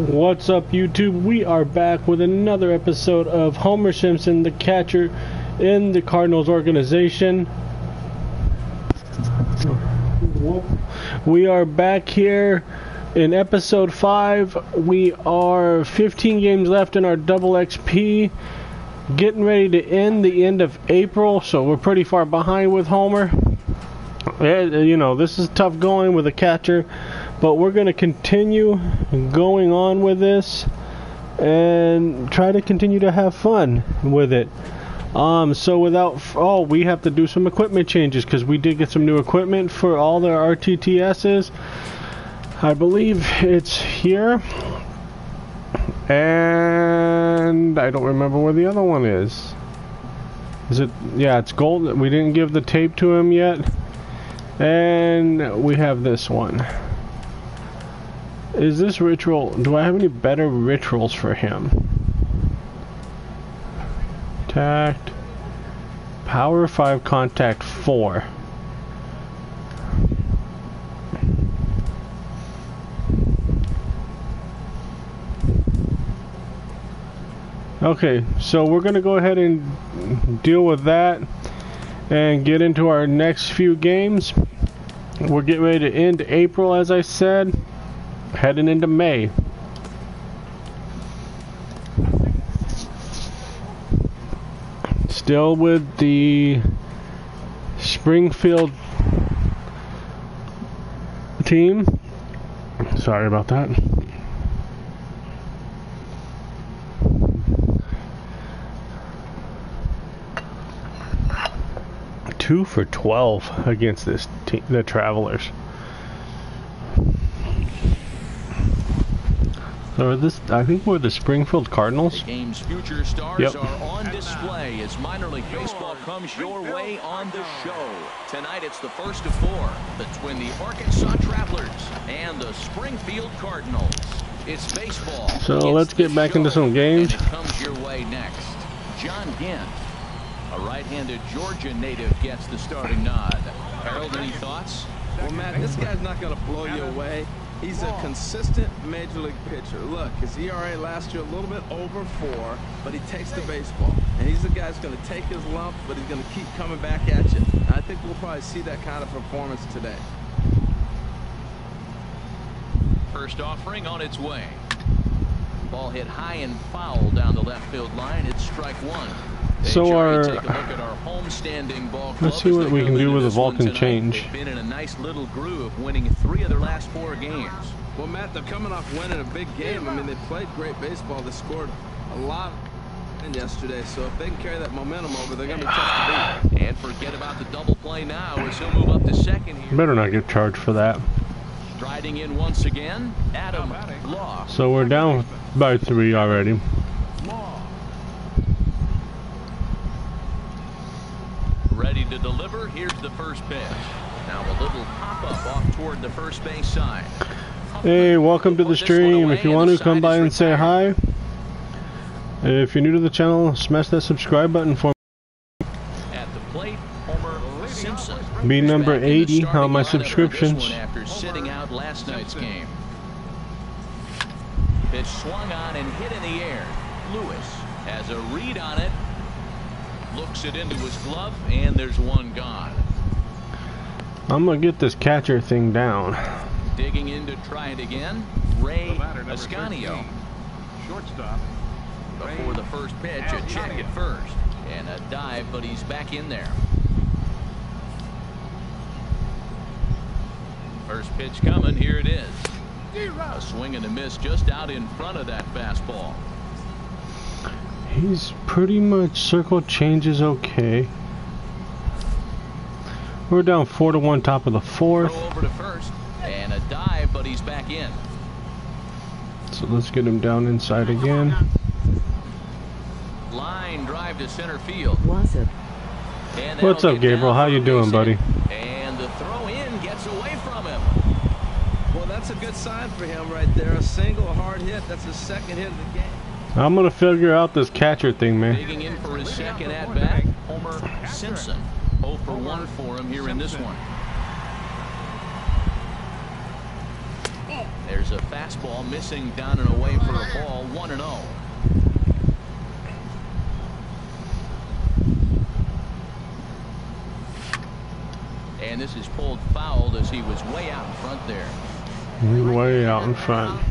What's up, YouTube? We are back with another episode of Homer Simpson, the catcher in the Cardinals organization. We are back here in episode 5. We are 15 games left in our double XP, getting ready to end the end of April, so we're pretty far behind with Homer. You know, this is tough going with a catcher, but we're going to continue going on with this and try to continue to have fun with it. So we have to do some equipment changes because we did get some new equipment for all the RTTSs. I believe it's here, and I don't remember where the other one is. Is it? Yeah, it's gold. We didn't give the tape to him yet. And we have this one. Is this ritual? Do I have any better rituals for him? Tact. Power 5, contact 4. Okay, so we're going to go ahead and deal with that and get into our next few games. We're getting ready to end April, as I said, heading into May. Still with the Springfield team. Sorry about that. Two for 12 against this team, the Travelers. So I think we're the Springfield Cardinals. The game's future stars are on display as minor league baseball comes your way on the show. Tonight it's the first of 4 between the Arkansas Travelers and the Springfield Cardinals. It's baseball. So let's get back into some games. And it comes your way next. John Gant, a right-handed Georgia native, gets the starting nod. Harold, any thoughts? Well, Matt, this guy's not going to blow you away. He's a consistent major league pitcher. Look, his ERA last year a little bit over 4, but he takes the baseball. And he's the guy that's going to take his lump, but he's going to keep coming back at you. And I think we'll probably see that kind of performance today. First offering on its way. Ball hit high and foul down the left field line. It's strike 1. So take a look at our homestanding ball club. Let's see what we can do with a Vulcan change. They've been in a nice little groove, winning 3 of their last 4 games. Well, Matt, they're coming off winning a big game. I mean, they played great baseball. They scored a lot yesterday, so if they can carry that momentum over, they're going to be tough to beat. And forget about the double play now as he'll move up to second here. Better not get charged for that. Striding in once again, Adam Law. So we're down by 3 already. Ready to deliver. Here's the first pitch. Now a little pop-up off toward the first base side. Hey, welcome to the stream. If you want to come by and say hi. If you're new to the channel, smash that subscribe button for me. At the plate, Homer Simpson. Be number 80 on my subscriptions. After sitting out last night's game. Pitch swung on and hit in the air. Lewis has a read on it. Looks it into his glove, and there's one gone. I'm gonna get this catcher thing down. Digging in to try it again, Ray Ascanio. Shortstop. Before the first pitch, a check at first. And a dive, but he's back in there. First pitch coming, here it is. A swing and a miss just out in front of that fastball. He's pretty much circle changes okay. We're down 4-1 top of the 4th. Throw over to first and a dive, but he's back in. So let's get him down inside again. Line drive to center field. What's up, Gabriel? How you doing, buddy? And the throw in gets away from him. Well, that's a good sign for him right there. A single, a hard hit. That's his second hit of the game. I'm gonna figure out this catcher thing, man. Digging in for his second at bat, Homer Simpson. 0 for 1 for him here in this one. There's a fastball missing down and away for a ball. 1-0. And this is pulled fouled as he was way out in front there. Way out in front.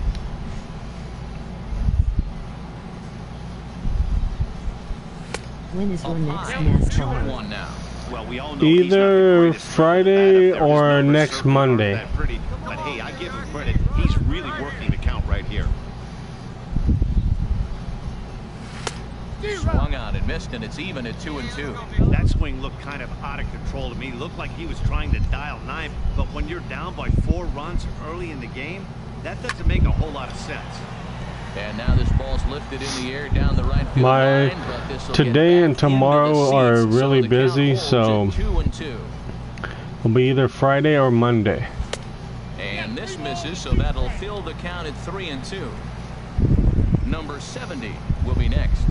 When is your next NASCAR? 2-1 now. Well, we all know Either Friday or next Monday. But hey, I give him credit. He's really working the count right here. Swung out and missed, and it's even at 2-2. That swing looked kind of out of control to me. Looked like he was trying to dial 9, but when you're down by 4 runs early in the game, that doesn't make a whole lot of sense. And now this ball's lifted in the air down the right field line, but this will Today get and back into tomorrow the are seats, really the count busy, holds so at 2-2. it'll be either Friday or Monday. And this misses, so that'll fill the count at 3-2. Number 70 will be next.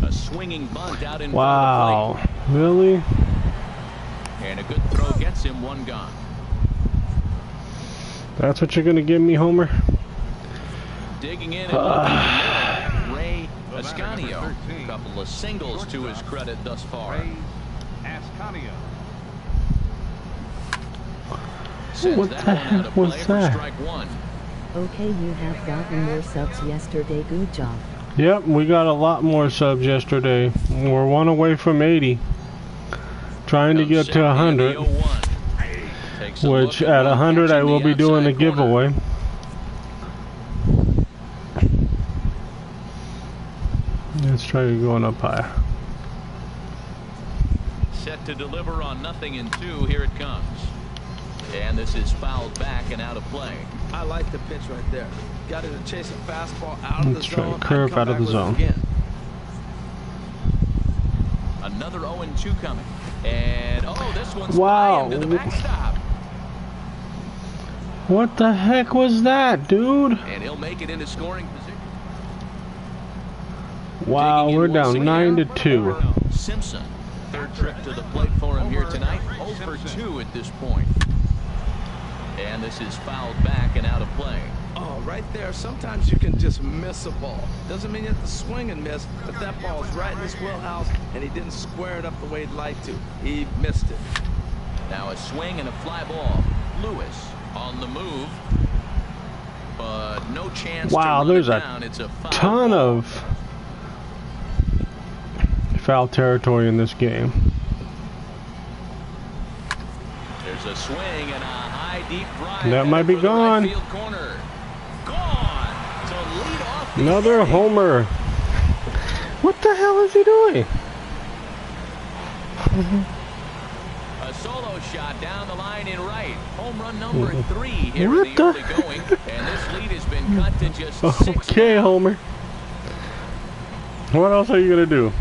A swinging bunt out in front of the plate. Really? And a good throw gets him 1 gone. That's what you're gonna give me, Homer? Digging in and looking for more, Ray Ascanio. A couple of singles to his credit thus far. What the heck was that? Strike 1. Okay, you have gotten more subs yesterday. Good job. Yep, we got a lot more subs yesterday. We're 1 away from 80. Trying to get to 100. Which at 100 I will be doing a giveaway. Let's try going up high. Set to deliver on 0-2. Here it comes. And this is fouled back and out of play. I like the pitch right there. Got it to chase a fastball out of the zone. Let's try curve out of the zone. Another 0-2 coming. And oh, this one's wow. to the backstop. What the heck was that, dude? And he'll make it into scoring position. Wow, we're down 9-2. Simpson, third trip to the plate for him here tonight. 0 for 2 at this point. And this is fouled back and out of play. Oh, right there. Sometimes you can just miss a ball. Doesn't mean you have to swing and miss, but that ball is right in his wheelhouse, and he didn't square it up the way he'd like to. He missed it. Now a swing and a fly ball. Lewis on the move, but no chance. Wow, to run there's it a down. It's a ton of foul territory in this game. There's a swing and a high deep drive. That might be gone. Right field corner. Gone to lead off the Another inning. homer. What the hell is he doing? A solo shot down the line in right. Home run number 3 here What in the the early going. And this lead has been cut to just 6 Okay, now. Homer. What else are you gonna do?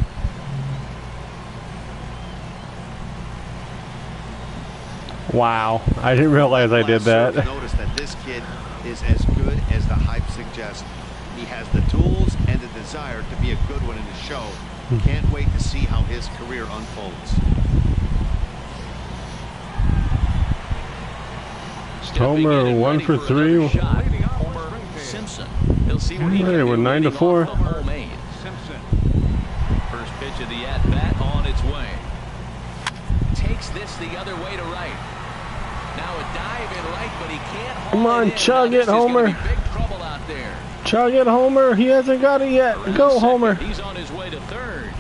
Wow, I didn't realize I did that. Notice that this kid is as good as the hype suggests. He has the tools and the desire to be a good one in the show. Can't wait to see how his career unfolds. Homer 1 for 3. Homer Simpson. He'll see what he can Hey, we're do 9-4. leading off the home eight. First pitch of the at-bat on its way. Takes this the other way to right. Now a dive in right, but he can't hold Come on, it in. chug Now, it, this is gonna Homer. be big trouble out there. Chug it, Homer. He hasn't got it yet. Go, Second, Homer. He's on his way to third.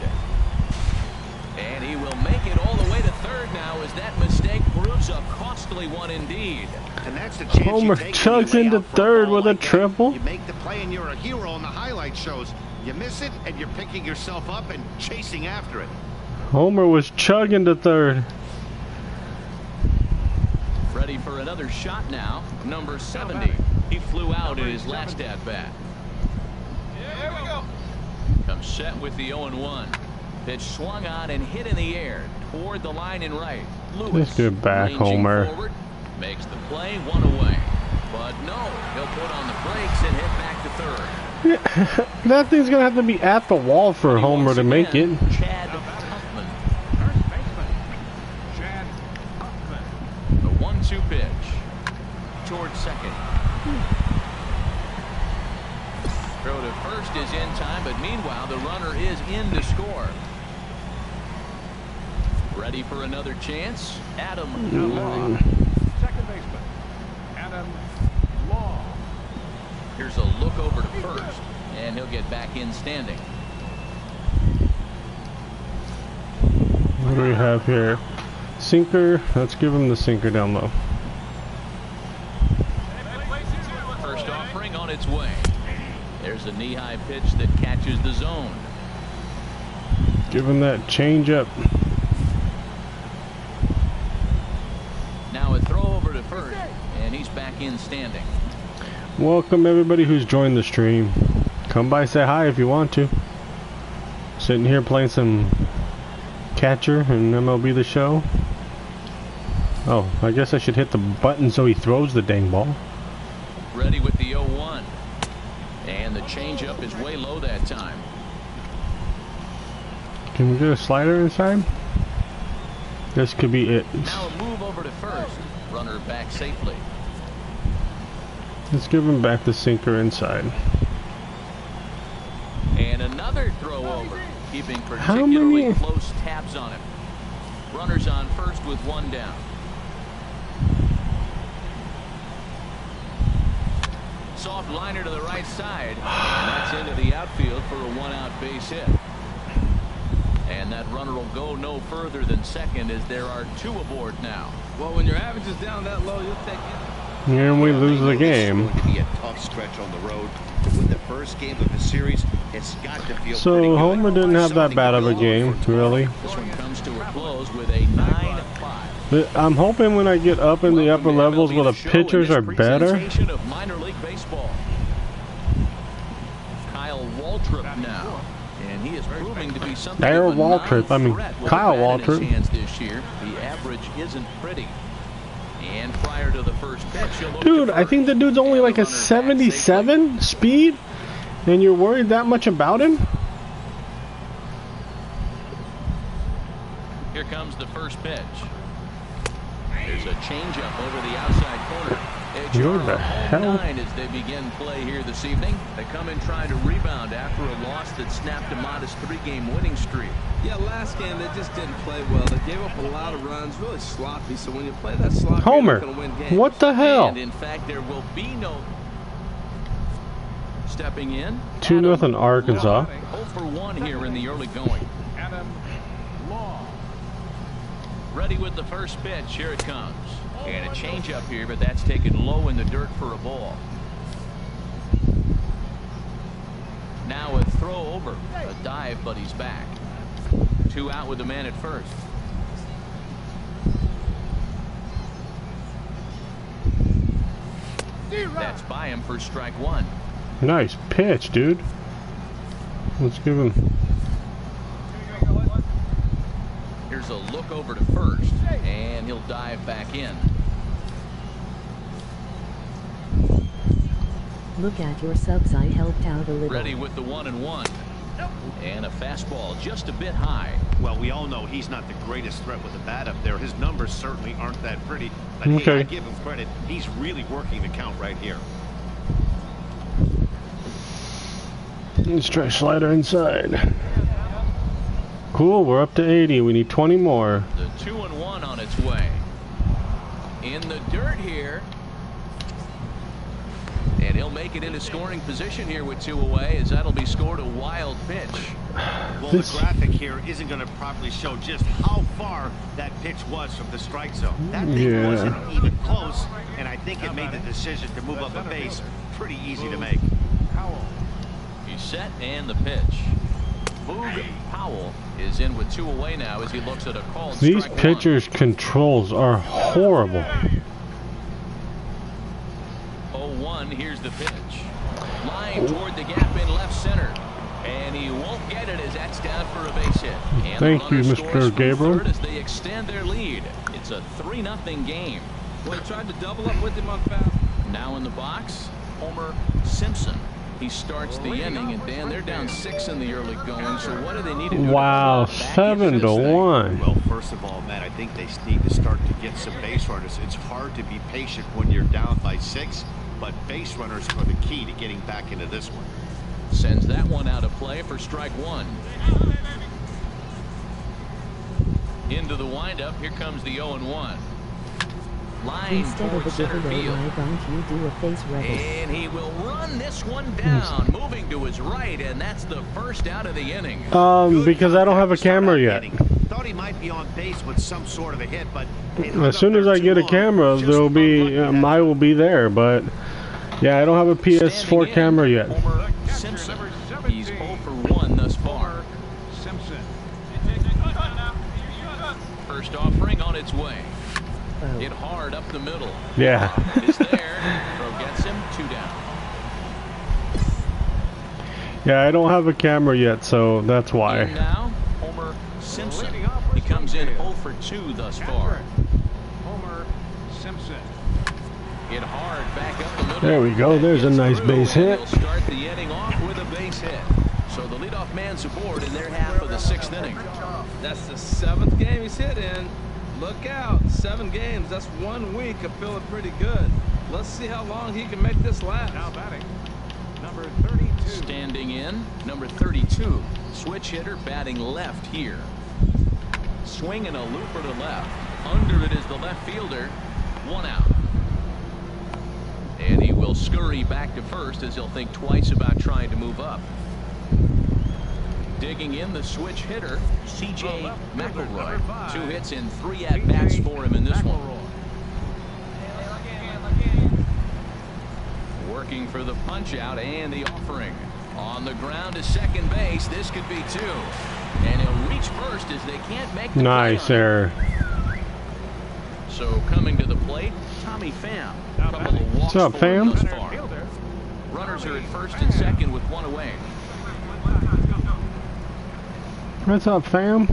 And he will make it all the way to third now as that mistake proves a costly one indeed. And that's the chance Homer you take chugs when you lay into out for a third ball with a like that. triple. You make the play and you're a hero on the highlight shows. You miss it and you're picking yourself up and chasing after it. Homer was chugging to third. Ready for another shot now. Number 70. He flew out in his last at-bat. Here we go. Comes set with the 0-1. Pitch swung on and hit in the air toward the line in right. Lewis Let's get back, ranging Homer. forward, makes the play, 1 away. But no, he'll put on the brakes and hit back to third. That thing's gonna have to be at the wall for Once Homer to make it. again, Chad Huffman. The 1-2 pitch. towards second. Throw to first is in time, but meanwhile the runner is in to score. Ready for another chance? Adam Law. Second baseman, Adam Law. Here's a look over to first, and he'll get back in standing. What do we have here? Sinker. Let's give him the sinker down low. First offering on its way. There's a knee-high pitch that catches the zone. Give him that change up. Now a throw over to first, and he's back in standing. Welcome everybody who's joined the stream. Come by, say hi if you want to. Sitting here playing some catcher and MLB the Show. Oh, I guess I should hit the button so he throws the dang ball. Ready with the 0-1. And the changeup is way low that time. Can we get a slider inside? This could be it. Now a move over to first. Runner back safely. Let's give him back the sinker inside. And another throw over, keeping particularly close tabs on him. Runners on first with one down. Soft liner to the right side, and that's into the outfield for a one-out base hit. And that runner will go no further than second as there are two aboard now. Well, when your average is down that low, you'll take it. And we lose the game. It's going to be a tough stretch on the road. To win the first game of the series, it's got to feel So pretty good. Homer didn't have that bad of a game, really. This one comes to a close with a 9-5. But I'm hoping when I get up in the upper levels where the pitchers are better. Of minor league baseball. Kyle Waltrip now, and he is proving to be something There, of a Waltrip. I mean, non-threat with Kyle the bat in his Waltrip. hands this year. The average isn't pretty. And prior to the first pitch, he'll look Dude, to I think the dude's only like a 77 speed, and you're worried that much about him? Here comes the first pitch. There's a changeup over the outside corner. What the hell? 9 as they begin play here this evening. They come in trying to rebound after a loss that snapped a modest 3-game winning streak. Yeah, last game they just didn't play well. They gave up a lot of runs, really sloppy. So when you play that sloppy, Homer, you're not going to win games. what the hell? And in fact, there will be no stepping in. 2-0 Arkansas. 0 for 1 here in the early going. Adam Law. Ready with the first pitch. Here it comes. And a changeup here, but that's taken low in the dirt for a ball. Now a throw over. A dive, but he's back. 2 out with the man at first. That's by him for strike 1. Nice pitch, dude. Let's give him. Here's a look over to first, and he'll dive back in. Look at your subs, I helped out a little. Ready with the 1-1. And a fastball just a bit high. Well, we all know he's not the greatest threat with the bat up there. His numbers certainly aren't that pretty. But Okay. hey, I give him credit. He's really working the count right here. Let's try slider inside. Cool, we're up to 80. We need 20 more. The 2-1 on its way. In the dirt here. And he'll make it into scoring position here with 2 away, as that'll be scored a wild pitch. Well, the graphic here isn't going to properly show just how far that pitch was from the strike zone. That thing wasn't even close, and I think it made the decision to move up a base pretty easy to make. He's set and the pitch. Boog Powell is in with 2 away now as he looks at a called These strike pitchers' controls are horrible. 0-1, here's the pitch. Line toward the gap in left center. And he won't get it as that's down for a base hit. And Thank you, Mr. Gabriel. As they extend their lead. It's a 3-0 game. Well, he tried to double up with him on foul. Now in the box, Homer Simpson. He starts the inning, and Dan, they're down 6 in the early going. So what do they need to do? Wow, to claw back into this thing? 7-1. Well, first of all, Matt, I think they need to start to get some base runners. It's hard to be patient when you're down by 6, but base runners are the key to getting back into this one. Sends that one out of play for strike 1. Into the windup. Here comes the 0-1. Line Instead of towards a center giveaway, field. why don't you do a face rebel? And he will run this one down, moving to his right, and that's the first out of the inning. Because I don't have a camera yet. Thought he might be on base with some sort of a hit, but As soon as I get a camera, there'll be I will be there. But yeah, I don't have a PS4 camera yet. Homer Simpson. He's 0 for 1 thus far. Simpson. First offering on its way. Oh. Hit hard up the middle. Yeah. Is there. Throw gets him. 2 down. Yeah, I don't have a camera yet, so that's In why. now, Homer Simpson. He comes in 0 for 2 thus far. Homer Simpson. Hit hard back up the middle. There we go. There's a nice base hit. He'll start the inning off with a base hit. So the leadoff man's aboard in their half of the 6th inning. That's the 7th game he's hit in. Look out, 7 games. That's 1 week of feeling pretty good. Let's see how long he can make this last. Now batting, number 32. Standing in, number 32. Switch hitter batting left here. Swinging a looper to left. Under it is the left fielder. 1 out. And he will scurry back to first as he'll think twice about trying to move up. Digging in the switch hitter, C.J. McElroy. 2 hits and 3 at-bats for him in this one. Working for the punch-out and the offering. On the ground to second base. This could be 2. And he'll reach first as they can't make the Nice play on error. it. So coming to the plate, Tommy Pham. Couple of walks What's up, for him Pham? thus far. Runners are at first and second with 1 away. What's up, fam?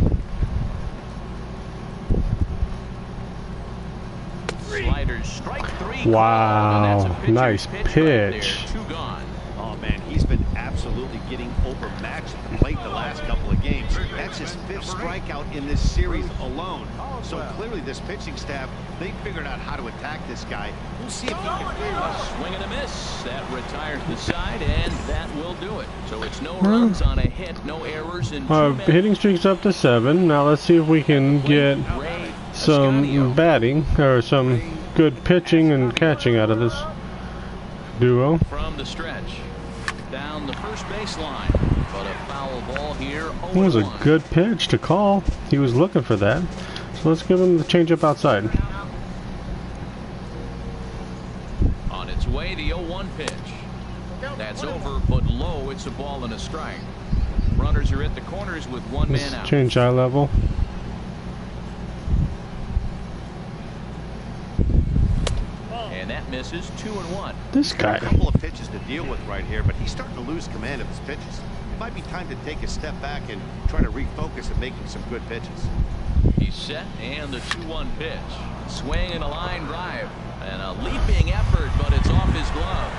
Sliders strike 3. Wow, And that's a pitcher's nice pitch. Right there. pitch. 2 gone. Oh man, he's been absolutely getting overmatched at the plate the last couple of games. That's his 5th strikeout in this series alone. So clearly this pitching staff, they figured out how to attack this guy. We'll see if he can A swing and a miss. That retires the side, and that will do it. So it's no runs on a hit, no errors, and 2 men. Hitting streak's up to 7. Now let's see if we can get Ray some Ascanio. batting or some good pitching and catching out of this duo. From the stretch. Down the first baseline. But a foul ball here. It was a 0-1. good pitch to call. He was looking for that. So let's give him the changeup outside. On its way, the 0-1 pitch. That's over, but low. It's a ball and a strike. Runners are at the corners with 1 Let's man out. change eye level. And that misses. 2-1. This a guy. couple of pitches to deal with right here, but he's starting to lose command of his pitches. It might be time to take a step back and try to refocus and making some good pitches. He's set, and the 2-1 pitch. Swing and a line drive. And a leaping effort, but it's off his glove.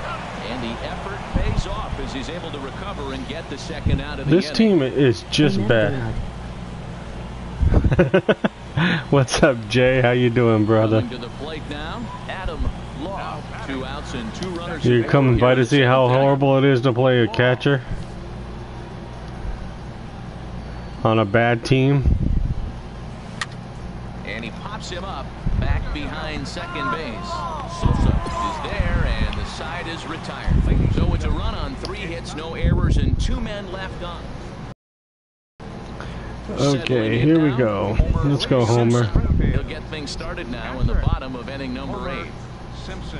And the effort pays off as he's able to recover and get the second out of the This inning. team is just bad. What's up, Jay? How you doing, brother? Coming to the plate now, Adam Law. 2 outs and 2 runners. You in coming by here to in see how second. horrible it is to play a catcher on a bad team? And he pops him up back behind second base. Sosa is there, and the side is retired. So it's a run on 3 hits, no errors, and 2 men left on. Okay, here we go. Let's go, Homer. He'll get things started now in the bottom of inning number 8. Simpson.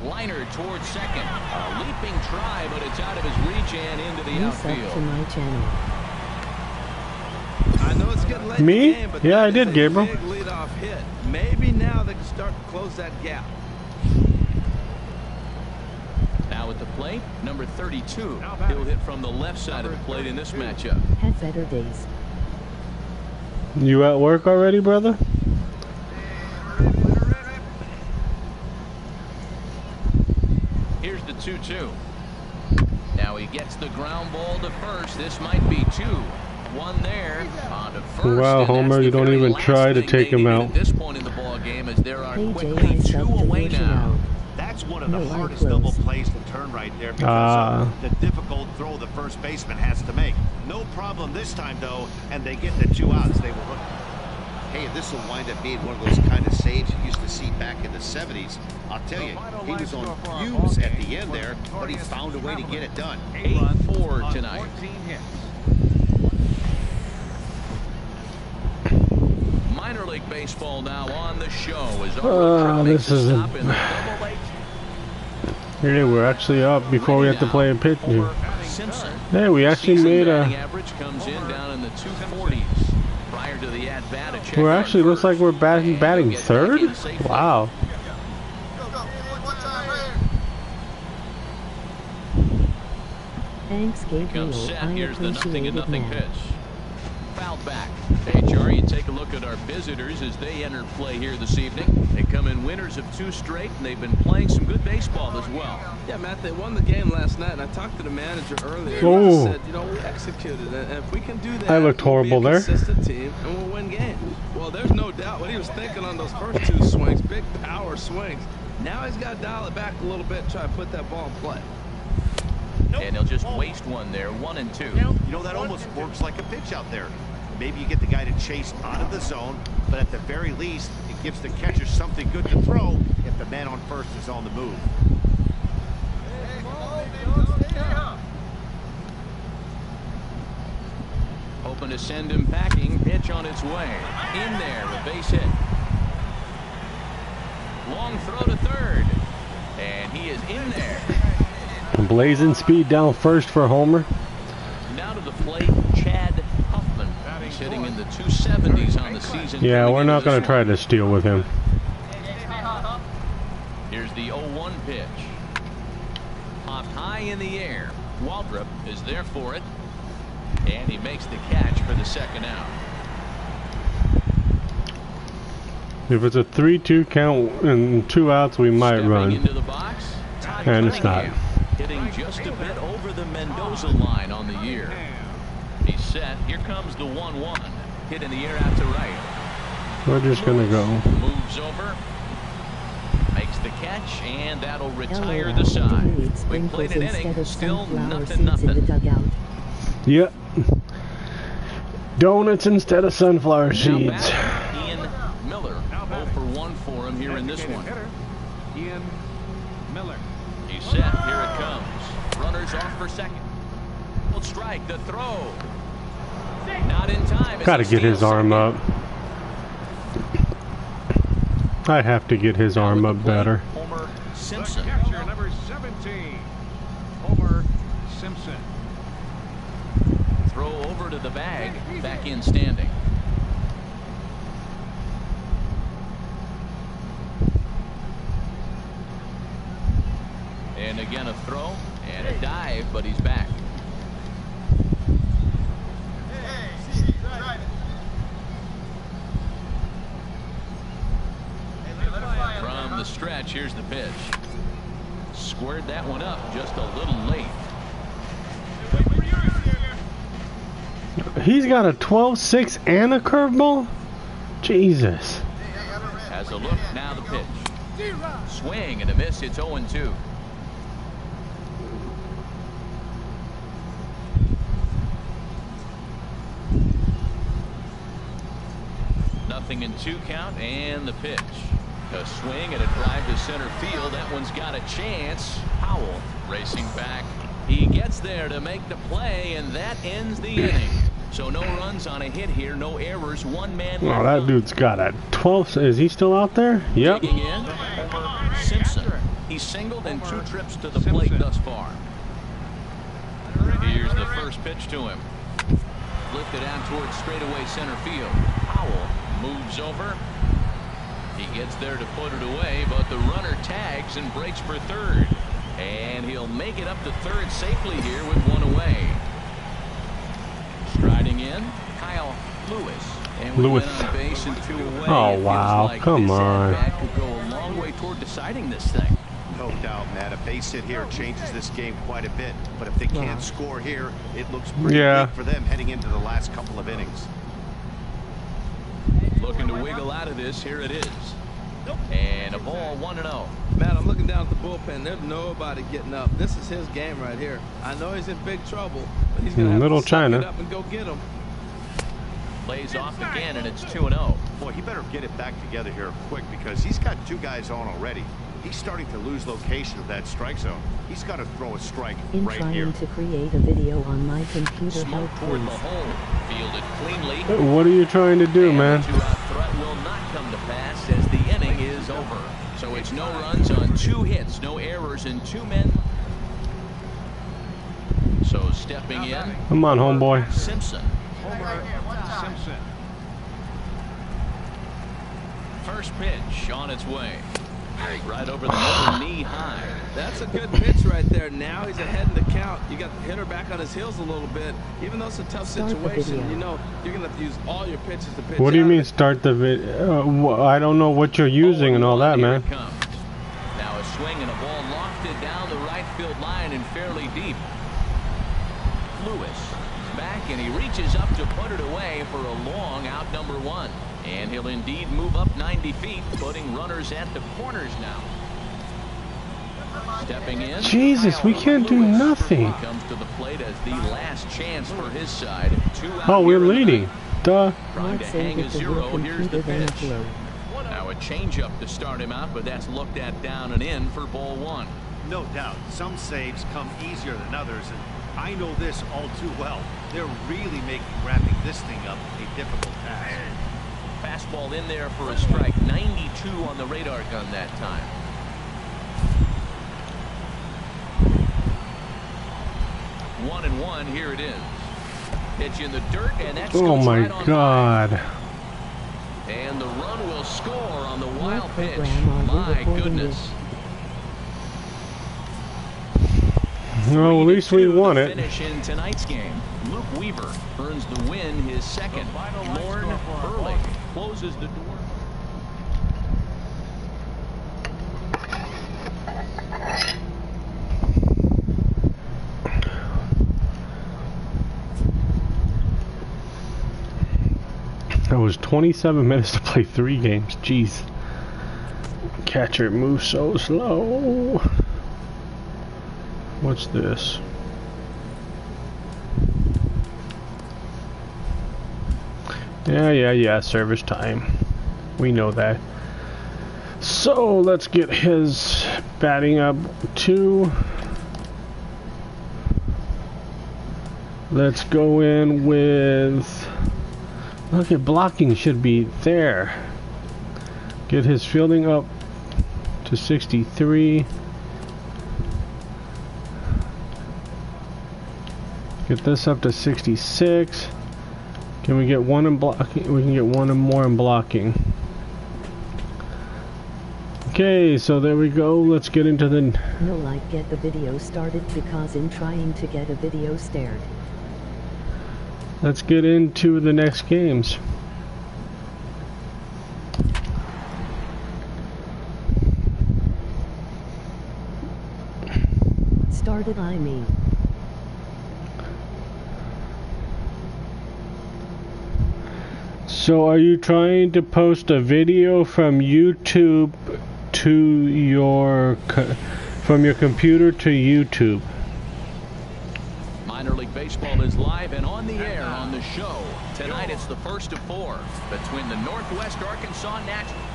Liner towards second. A leaping try, but it's out of his reach and into the You sub to outfield. my channel. I know it's getting late Me? in the game, but Yeah, that I is did, a Gabriel. big leadoff hit. Maybe now they can start to close that gap. Now at the plate, number 32. He'll hit from the left side of the plate in this matchup. Have better days. You at work already, brother? Here's the 2-2. Now he gets the ground ball to first. This might be 2. 1 there on to first. Wow, Homer, you don't even try to take him out. At this point in the ball game, as there are AJ quickly 2 away now. That's one of the hardest double plays to turn right there because of the difficult throw the first baseman has to make. No problem this time, though, and they get the 2 outs. They will look. Hey, this will wind up being one of those kind of saves you used to see back in the 70s. I'll tell you, he was on fumes at the end there, but he found a way to get it done. 8-4 tonight. 14 hits. Minor League Baseball now on the show. This is a... Hey, we're actually up before we have to play a pitch. Hey, we actually made a... average comes in down in the 240s. Prior to the at-bat, We're actually looks like we're batting third? Wow. Thanks, Gabriel. I Here's the appreciate it, 0-0 man. pitch. Fouled back. Hey, Jerry, you take a look at our visitors as they enter play here this evening. They come in winners of 2 straight, and they've been playing some good baseball as well. Yeah, Matt, they won the game last night, and I talked to the manager earlier. Oh. And I said, you know, we executed it, and if we can do that, I looked horrible we'll be a there. consistent team, and we'll win games. Well, there's no doubt what he was thinking on those first 2 swings, big power swings. Now he's got to dial it back a little bit, try to put that ball in play. And he'll just waste one there, 1-2. You know, that almost works like a pitch out there. Maybe you get the guy to chase out of the zone, but at the very least, it gives the catcher something good to throw if the man on first is on the move. Hoping to send him packing. Pitch on its way. In there, a base hit. Long throw to third. And he is in there. Blazing speed down first for Homer. Now to the plate, Chad Huffman. He's hitting in the 270s on the season. Yeah, we're not going to try to steal with him. Here's the 0-1 pitch. Popped high in the air. Waldrop is there for it. And he makes the catch for the second out. If it's a 3-2 count and 2 outs, we might Stepping run. into the box, Todd And it's not. Cunningham, hitting just a bit over the Mendoza line on the year. He's set. Here comes the 1-1. Hit in the air out to right. We're just going to go. Moves over. Makes the catch, and that'll retire the side. We played an inning, still 0-0. Yep. Donuts instead of sunflower seeds. Ian Miller, 0 for 1 for him here in this one. Ian Miller. He's set. Here it comes. Runners off for second. Full strike. The throw. Not in time. Got to get his arm up. I have to get his arm up better. Homer Simpson. Catcher number 17, Homer Simpson. Throw over to the bag. Back in standing. And again a throw and a dive, but he's back. From the stretch, here's the pitch. Squared that one up just a little late. He's got a 12-6 and a curveball? Jesus. Has a look, now the pitch. Swing and a miss, it's 0-2. Nothing in 2 count, and the pitch. A swing and a drive to center field. That one's got a chance. Howell racing back. He gets there to make the play, and that ends the inning. So no runs on a hit here, no errors, 1 man. Oh, that dude's got a 12. Is he still out there? Yep. Digging in, Homer Simpson. He's singled in 2 trips to the plate thus far. Here's the first pitch to him. Lifted out towards straightaway center field. Howell moves over. He gets there to put it away, but the runner tags and breaks for third. And he'll make it up to third safely here with 1 away. Striding in, Kyle Lewis. And we went on base and 2 away. Oh, wow. Like come this on. at-bat could go a long way toward deciding this thing. No doubt, Matt. A base hit here changes this game quite a bit. But if they can't score here, it looks pretty big for them heading into the last couple of innings. Looking to wiggle out of this. Here it is. And a ball, 1-0. Matt, I'm looking down at the bullpen. There's nobody getting up. This is his game right here. I know he's in big trouble, but he's going to have to suck it up and go get him. Plays off again, and it's 2-0. Boy, he better get it back together here quick because he's got 2 guys on already. He's starting to lose location of that strike zone. He's got to throw a strike right here. In trying to create a video on my computer, Smoke toward the hole. Fielded cleanly. What are you trying to do, man? Two-out threat will not come to pass as the inning is over. So it's no runs on 2 hits, no errors, and 2 men. So stepping in. Come on, homeboy. Simpson. Homer Simpson. First pitch on its way. Right over the middle, knee high. That's a good pitch right there. Now he's ahead in the count. You got the hitter back on his heels a little bit. Even though it's a tough situation, you know you're going to have to use all your pitches to pitch. What do you mean start the video? I don't know what you're using and all that, man. Now a swing and a ball lofted down the right field line and fairly deep. Lewis back and he reaches up to put it away for a long out number 1. And he'll indeed move up 90 feet, putting runners at the corners now. Stepping in. Jesus, we can't do nothing. Comes to the plate as the last chance for his side. 2 out. Oh, we're leading. Duh. Trying to hang a 0. Here's the pitch. Now a changeup to start him out, but that's looked at down and in for ball 1. No doubt, some saves come easier than others, and I know this all too well. They're really making wrapping this thing up a difficult task. Fastball in there for a strike. 92 on the radar gun that time. One and one. Here it is. Pitch in the dirt, and that's oh my God. And the run will score on the wild pitch. My goodness. Well, at least we won it. Finish in tonight's game. Luke Weaver earns the win, his second. Lorne Burley closes the door. That was 27 minutes to play 3 games. Jeez. Catcher moves so slow. What's this? Yeah, service time. We know that. So, let's get his batting up to... Let's go in with... Look at blocking should be there. Get his fielding up to 63. Get this up to 66. Can we get one in blocking? We can get one and more in blocking. Okay, so there we go. Let's get into the... No, like get the video started because in trying to get a video stared. Let's get into the next games. Started, I mean. So are you trying to post a video from YouTube to your... from your computer to YouTube? Minor League Baseball is live and on the air on the show. Tonight it's the first of 4 between the Northwest Arkansas Nationals.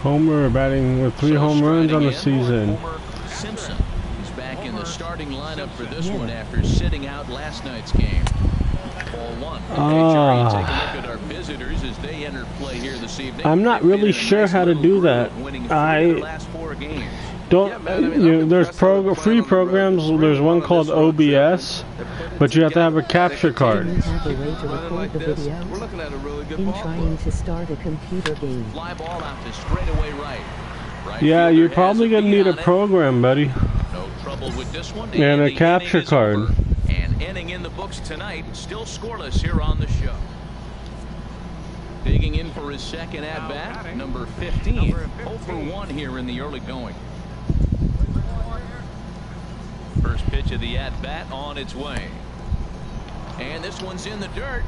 Homer batting with 3 home runs on the season. Homer Simpson is back in the starting lineup for this one after sitting out last night's game. Ball 1. Take a look at our visitors as they enter play here this evening. I'm not really sure how to do that. Last 4 games. Don't, there's free programs. There's one called OBS, but you have to have a capture card. Have a way to record the video. We're looking at a really good In ball trying club. to start a computer game. Fly ball out to straightaway right. Yeah, you're probably gonna need a program, buddy, No trouble with this one. and a the capture inning is card. over. And inning in the books tonight, still scoreless here on the show. Digging in for his second at bat, number 15. 0 for 1 here in the early going. First pitch of the at-bat on its way. And this one's in the dirt.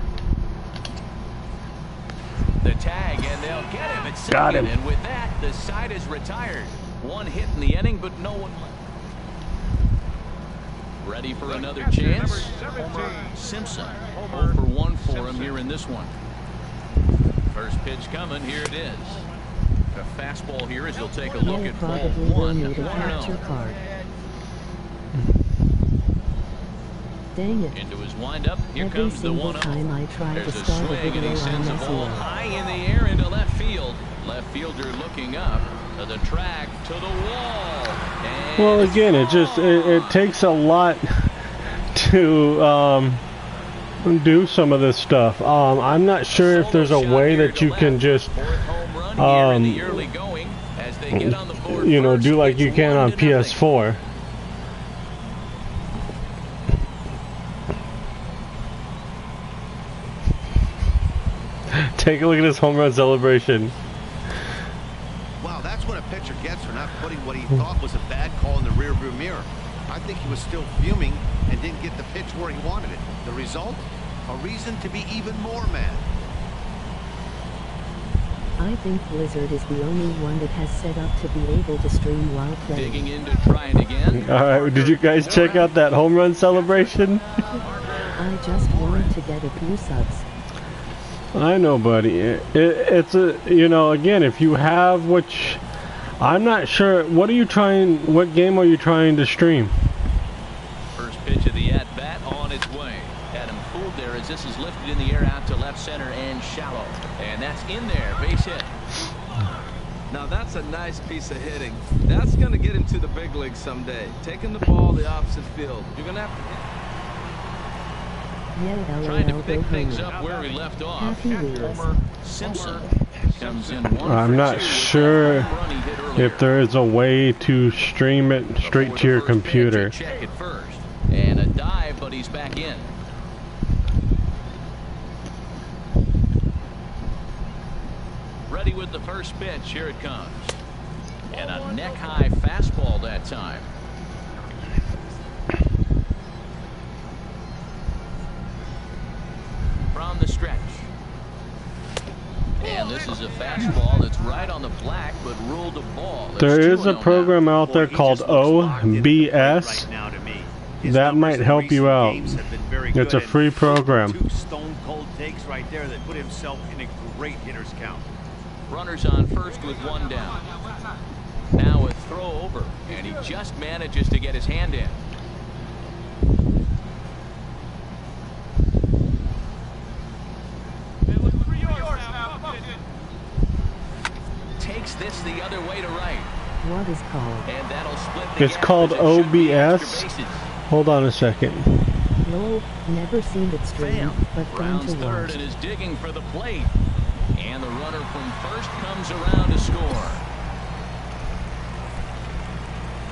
The tag, and they'll get him at second. Got him. And with that, the side is retired. One hit in the inning, but no one left. Ready for another chance? Homer Simpson. 0 for 1 for him here in this one. First pitch coming. Here it is. A fastball here as he'll take a look at ball one. 1-0. Card. Dang it. Into his windup. Here Every comes the single 1-0. time I try There's to a start a swing, and video, he sends I a mess ball up. high in the air into left field. Left fielder looking up to the track, to the wall. And Well, again, it takes a lot to do some of this stuff. I'm not sure if there's a way that you can just you know, do like you can on PS4. Take a look at this home run celebration. Wow, that's what a pitcher gets for not putting what he thought was a bad call in the rearview mirror. I think he was still fuming and didn't get the pitch where he wanted it. The result? A reason to be even more mad. I think Blizzard is the only one that has set up to be able to stream while playing. Digging in to try it again. Alright, did you guys check out that home run celebration? I just wanted to get a few subs. I know, buddy. It's a, you know, again, if you have which, I'm not sure. What are you trying? What game are you trying to stream? First pitch of the at-bat on its way. Had him fooled there as this is lifted in the air out to left center and shallow. And that's in there. Base hit. Now that's a nice piece of hitting. That's going to get him to the big leagues someday. Taking the ball the opposite field. You're going to have to hit. Trying to pick things up where we left off. Homer Simpson comes in one. I'm not sure if there is a way to stream it straight to your computer. Check it first. And a dive, but he's back in. Ready with the first pitch. Here it comes. And a neck-high fastball that time. From the stretch. And this is a fastball that's right on the black, but ruled a ball. There is a program out there called OBS that might help you out. It's a free program. Two stone-cold takes right there that put himself in a great hitter's count. Runners on first with one down. Now a throw over, and he just manages to get his hand in. Takes this the other way to right. What is called? And that'll split the It's called OBS. Hold on a second. No, never seen it streamed, but fun Brown's to third watch. and is digging for the plate. And the runner from first comes around to score.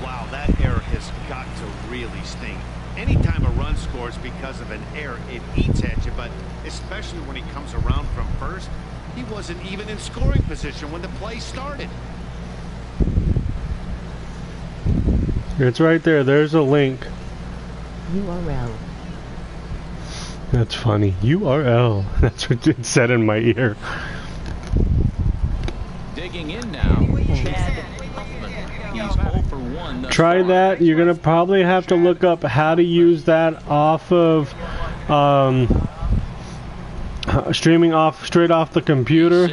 Wow, that error has got to really sting. Anytime a run scores because of an error, it eats at you, but especially when he comes around from first, he wasn't even in scoring position when the play started. It's right there. There's a link. URL. That's funny. URL. That's what it said in my ear. Digging in now. Chad Hoffman. He's 0 for 1. Try that. You're gonna probably have to look up how to use that off of streaming off straight off the computer.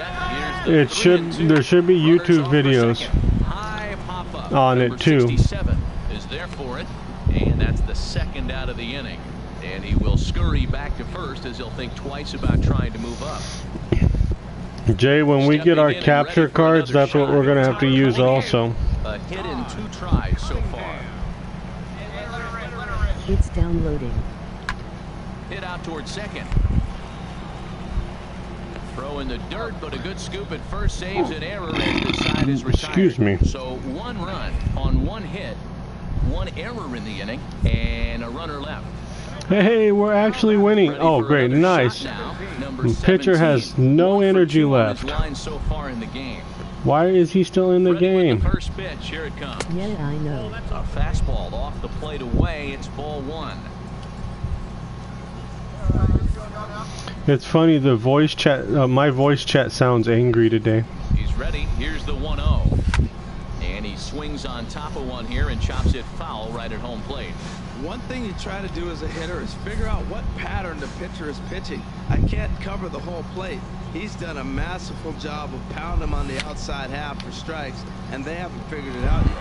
It should, there should be YouTube videos on it too. 67 is there for it, and that's the second out of the inning. And he will scurry back to first as he'll think twice about trying to move up. Jay, when we get our capture cards, that's what we're gonna have to use also. A hit in 2 tries so far. It's downloading. Hit out towards second. Throw in the dirt, but a good scoop at first saves an error as the side is retired. Excuse me. So 1 run on 1 hit, 1 error in the inning, and a runner left. Hey, we're actually winning. Oh, great, nice. The pitcher has no energy left. Line so far in the game. Why is he still in the game? The first pitch, here it comes. Yeah, I know. A fastball off the plate away. It's ball one. It's funny, the voice chat, my voice chat sounds angry today. He's ready. Here's the 1-0. And he swings on top of one here and chops it foul right at home plate. One thing you try to do as a hitter is figure out what pattern the pitcher is pitching. I can't cover the whole plate. He's done a masterful job of pounding him on the outside half for strikes, and they haven't figured it out yet.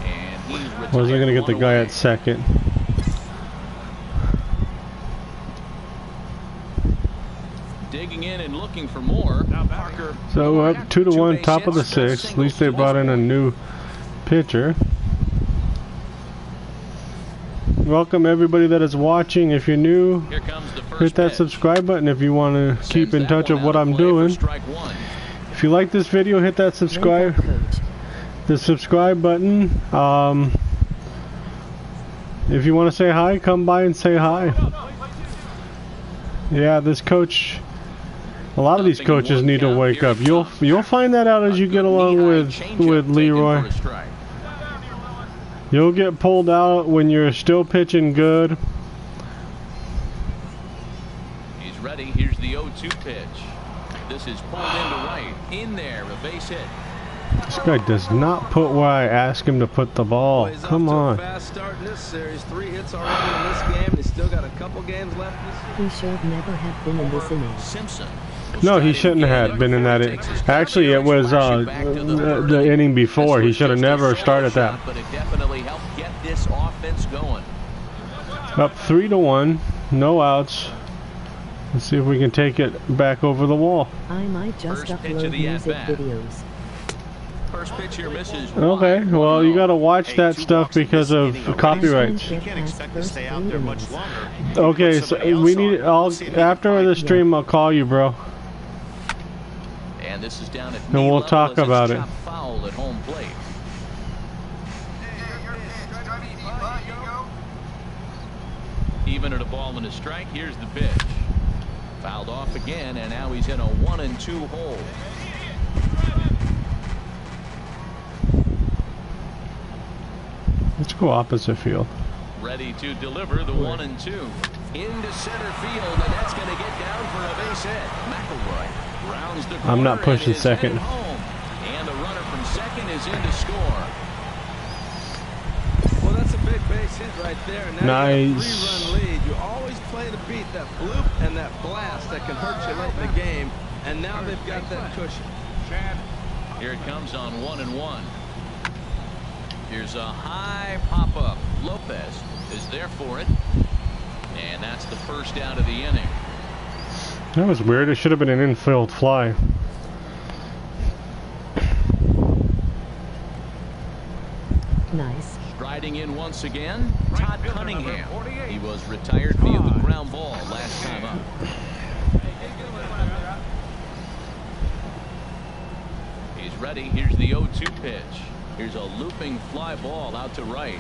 And he's retired. Wasn't going to get the guy at second. Digging in and looking for more. Parker. So we're up 2-1, top of the sixth. At least they brought in a new pitcher. Welcome everybody that is watching. If you're new, hit that subscribe button if you want to keep in touch with what I'm doing. If you like this video, hit that subscribe button. If you want to say hi, come by and say hi. Yeah, this coach, a lot of these coaches need to wake up. You'll find that out as you get along with Leroy. You'll get pulled out when you're still pitching good. He's ready. Here's the 0-2 pitch. This is pulled into right. In there, a base hit. This guy does not put where I ask him to put the ball. Come on. Fast start in this series. 3 hits already in this game. He's still got a couple games left in this series. He should never have been in this inning. Simpson. No, he shouldn't have been in that. Actually, it was the inning before. He should have never started that. But it definitely helped get this offense going. Up 3-1, no outs. Let's see if we can take it back over the wall. I might just First pitch of upload the music at-bat. videos. First pitch here misses. Okay, well you gotta watch that stuff because of copyrights. You can't expect to stay out there much longer. Okay, so we need. After the stream, I'll call you, bro. And this is down at And we'll level talk as it's about it. chopped foul at home plate. Even at a ball and a strike, here's the pitch. Fouled off again, and now he's in a 1-2 hole. Let's go opposite field. Ready to deliver the 1-2. Into center field, and that's going to get down for a base hit. McElroy rounds the corner. I'm not pushing and is second. headed home. And the runner from second is in to score. Well, that's a big base hit right there. Now Nice. you got a 3-run lead. You always play to beat that bloop and that blast that can hurt you late in the game. And now they've got that cushion. Here it comes on 1-1. Here's a high pop-up. Lopez is there for it. And that's the first out of the inning. That was weird. It should have been an infield fly. Nice. Striding in once again, Todd Cunningham. He was retired via the ground ball last time up. He's ready. Here's the 0-2 pitch. Here's a looping fly ball out to right.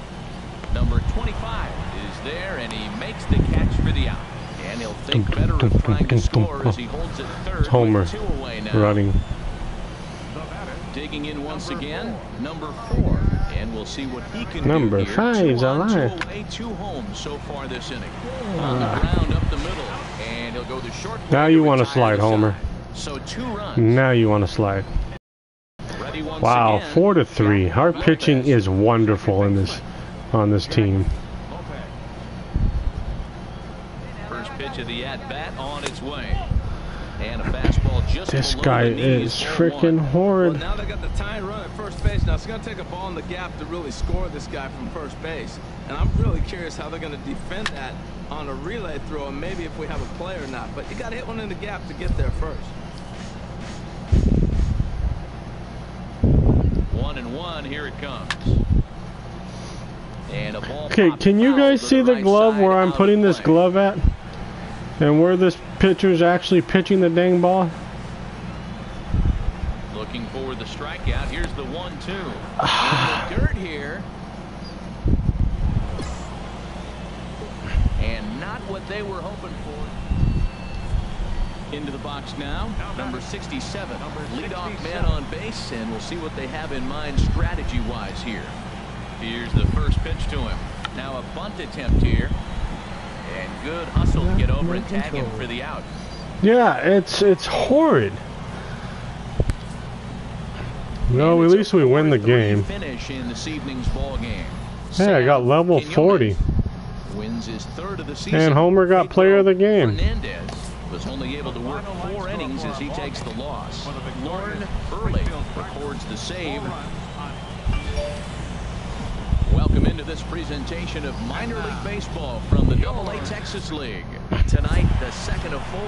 Number 25 is there, and he makes the catch for the out. And he'll think better of trying to score as he holds it third. Homer with 2 away now. running. Digging in once again, number 4, and we'll see what he can Number do here. 5's 2 on, 2 alive. away, 2 home so far this inning. On the ground up the middle, and he'll go the short. Now you want to slide, Homer. So 2 runs. Now you want to slide. Ready once Wow, again. 4-3. Our pitching is wonderful in this on this team. First pitch of the at-bat on its way. And a fastball just This below guy the knees is for freaking 1. Well, horrid. now they got the tying run at first base. Now it's going to take a ball in the gap to really score this guy from first base. And I'm really curious how they're going to defend that on a relay throw, and maybe if we have a play or not. But you got to hit one in the gap to get there first. 1-1, here it comes. And a ball Okay, popped can you foul guys to see the right glove side, where I'm out of putting this play. glove at? And where this pitcher's actually pitching the dang ball? Looking for the strikeout. Here's the 1-2. In the dirt here. And not what they were hoping for. Into the box now, number 67, leadoff man on base, and we'll see what they have in mind strategy-wise here. Here's the first pitch to him. Now a bunt attempt here, and good hustle to get over and tag him for the out. Yeah, it's horrid. No, at least we win the game. Finish in this evening's ball game. Yeah, I got level 40. Wins his third of the season. And Homer got player of the game. Hernandez was only able to work 4 innings as he takes the loss. Lauren Early records the save. Welcome into this presentation of minor league baseball from the AA Texas League. Tonight, the second of 4.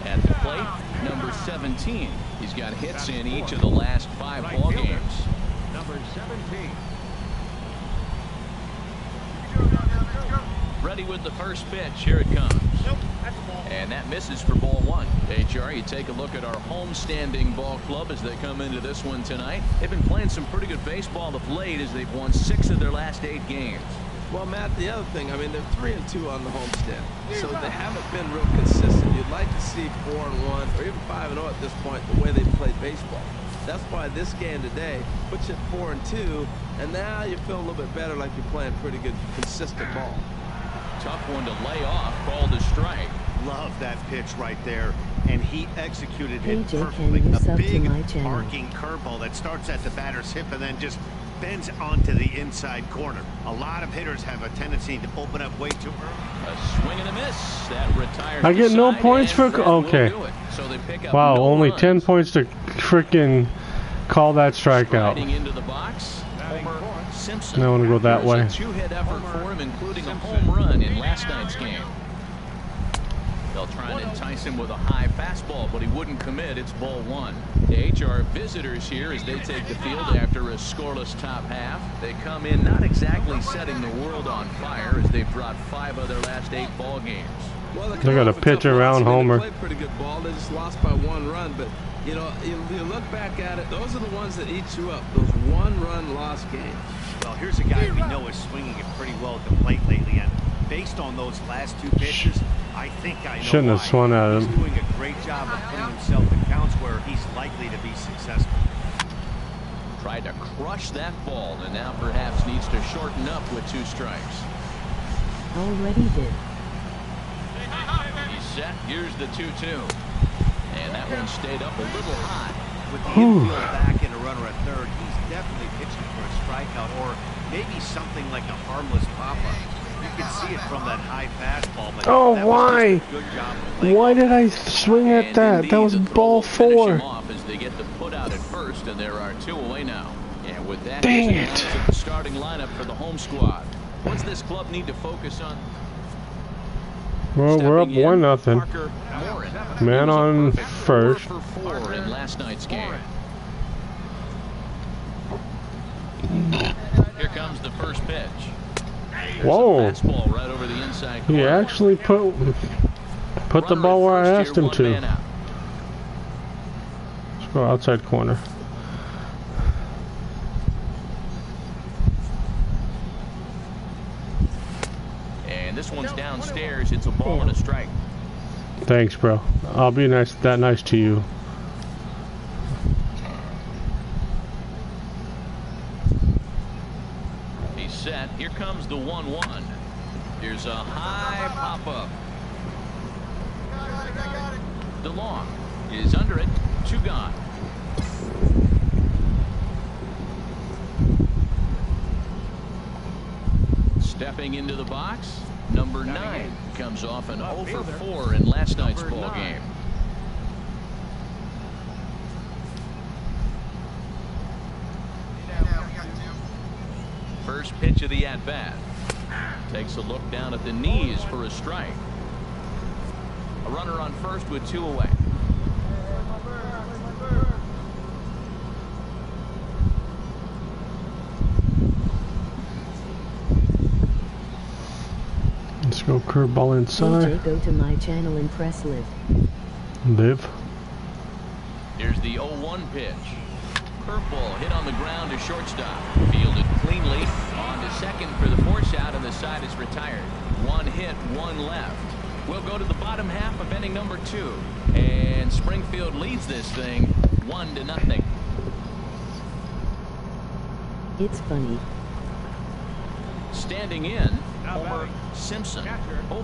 At the plate, number 17. He's got hits in each of the last 5 ball games. Number 17. Ready with the first pitch. Here it comes. And that misses for ball 1. HR, you take a look at our homestanding ball club as they come into this one tonight. They've been playing some pretty good baseball of late as they've won 6 of their last 8 games. Well, Matt, the other thing, I mean, they're 3-2 on the homestand, so they haven't been real consistent. You'd like to see 4-1 or even 5-0 at this point, the way they played baseball. That's why this game today puts you at 4-2, and now you feel a little bit better, like you're playing pretty good, consistent ball. Tough one to lay off, called a strike. Love that pitch right there, and he executed it AJ, perfectly. can you A sub to big my channel? arcing curveball that starts at the batter's hip and then just bends onto the inside corner. A lot of hitters have a tendency to open up way too early. A swing and a miss. That retires. I get no side, points for... and Fred Okay. will do it. So they pick up Wow, no only runs. 10 points to freaking call that strikeout. Striding into the box, Homer Simpson. I want to go that way. There's a 2-hit effort for him, including a home run in last night's game. They'll try and entice him with a high fastball, but he wouldn't commit. It's ball 1. The HR visitors here as they take the field after a scoreless top half. They come in not exactly setting the world on fire as they've dropped 5 of their last 8 ball games. Well, They got a pitch around Homer. They played pretty good ball. They just lost by 1 run, but you know, you look back at it, those are the ones that eat you up. Those 1-run loss games. Well, here's a guy we know is swinging it pretty well at the plate lately, and based on those last 2 pitches, I think I know Shouldn't have why. swung at him. He's doing a great job of putting himself in counts where he's likely to be successful. Tried to crush that ball, and now perhaps needs to shorten up with 2 strikes. Already did. He's set. Here's the 2-2. And that one stayed up a little high. With the infield back and a runner at third, he's definitely pitching for a strikeout or maybe something like a harmless pop-up. You can see it from that high fastball. But Oh, that why? was just a good job of playing. Why did I swing at And that? indeed, That was the throw ball will finish 4. him off as they get the put out at first, and there are 2 away now. And with that, Dang here's it. announced the starting lineup for the home squad. What's this club need to focus on? Well, we're up Stepping in, 1-0. Parker Morin. Man He was a on perfect first. 4 for 4 in last night's game. Here comes the first pitch. There's Whoa. a fastball right over the inside He corner. actually put the ball where I asked him to. Out. Let's go outside corner. And this one's downstairs. It's a ball and a strike. Thanks, bro. I'll be nice to you. He's set. Here comes the 1-1. Here's a high pop-up. DeLong is under it. 2 gone. Stepping into the box, number 9 comes off an 0 for 4 in last night's ball game. First pitch of the at-bat. Takes a look down at the knees for a strike. A runner on first with 2 away. Let's go curveball inside. AJ, go to my channel and press live. Live. Here's the 0-1 pitch. Curveball hit on the ground to shortstop. Fielded cleanly on to second for the force out, and the side is retired. 1 hit, 1 left. We'll go to the bottom half of inning number 2. And Springfield leads this thing 1-0. It's funny. Standing in, Homer Simpson. 0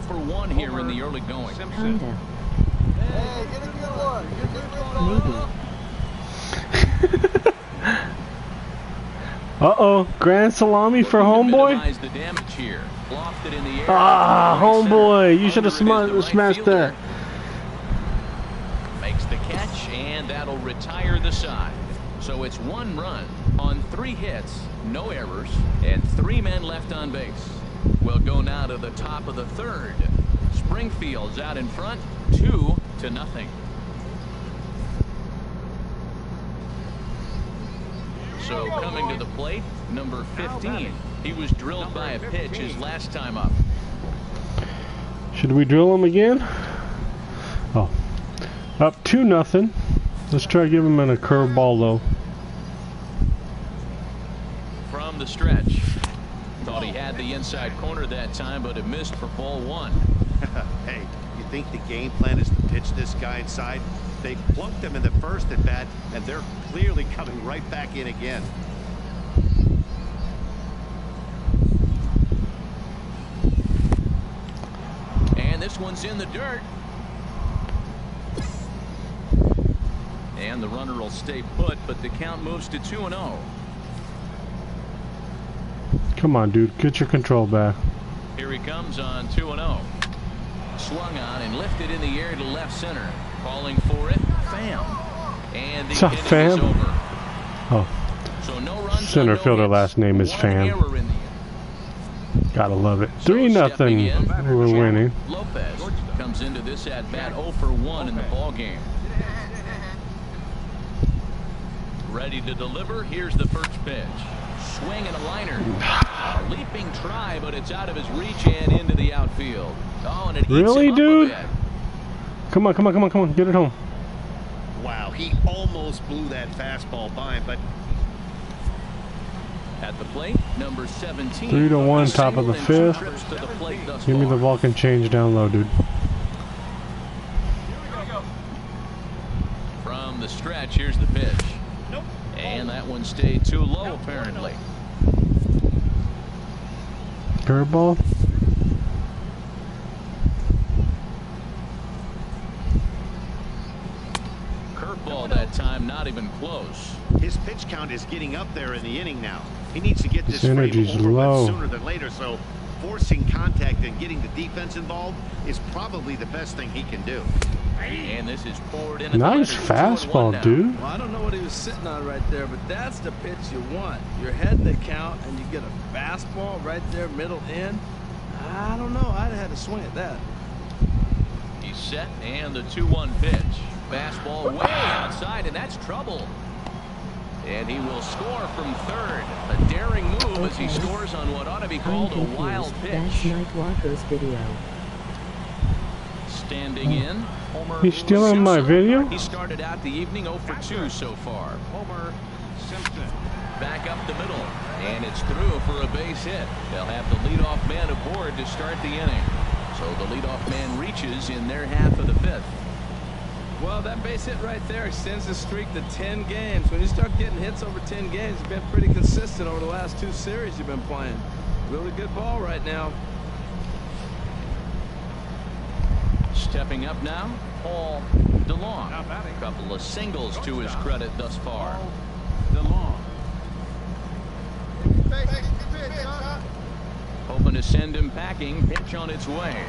for 1 here in the early going. Kinda. Hey, get a good one. Get a good one. Maybe. Uh-oh, grand salami for homeboy. The damage here. Lofted in the air. Ah, homeboy, you should have smashed that. Makes the catch, and that'll retire the side. So it's 1 run on 3 hits, no errors, and 3 men left on base. We'll go now to the top of the 3rd. Springfield's out in front, 2-0. So coming to the plate, number 15. He was drilled by a pitch his last time up. Should we drill him again? Oh, up 2-0. Let's try to give him a curveball though. From the stretch. Thought he had the inside corner that time, but it missed for ball 1. Hey, you think the game plan is to pitch this guy inside? They plunked him in the first at bat, and they're clearly coming right back in again. And this one's in the dirt. And the runner will stay put, but the count moves to 2-0. Come on, dude, get your control back. Here he comes on 2-0. Swung on and lifted in the air to left center. Calling for it, Pham. And the inning is over. Oh, so no runs, center fielder hits. last name is Pham. Gotta love it. 3-0. We're winning. Lopez comes into this at bat 0 for 1 in the ball game. Ready to deliver. Here's the first pitch. Swing and a liner. A leaping try, but it's out of his reach and into the outfield. Oh, and it really, eats him dude? up a bit. Come on, come on, come on, come on. Get it home. Wow, he almost blew that fastball by him, but at the plate, number 17. 3-1, top of the 5th. Give me the Vulcan change down low, dude. From the stretch, here's the pitch. Nope. And that one stayed too low, apparently. Curveball. Curveball that time, not even close. his pitch count is getting up there in the inning now. He needs to get this His energy's frame over low. sooner than later, so forcing contact and getting the defense involved is probably the best thing he can do. And this is poured in. Nice fastball, dude. Well, I don't know what he was sitting on right there, but that's the pitch you want. You're heading the count, and you get a fastball right there, middle in. I don't know. I'd have had to swing at that. He's set, and the 2-1 pitch. Fastball way outside, and that's trouble. And he will score from third. A daring move as he scores on what ought to be called a wild pitch. That's Nitewlker's video. Standing in, Homer He's stealing my Simpson. video? He started out the evening 0 for 2 so far. Homer Simpson. Back up the middle, and it's through for a base hit. They'll have the leadoff man aboard to start the inning. So the leadoff man reaches in their half of the fifth. Well, that base hit right there extends the streak to 10 games. When you start getting hits over 10 games, you've been pretty consistent over the last 2 series you've been playing. Really good ball right now. Stepping up now, Paul DeLong. A couple of singles to his credit thus far. DeLong. Hoping to send him packing. Pitch on its way.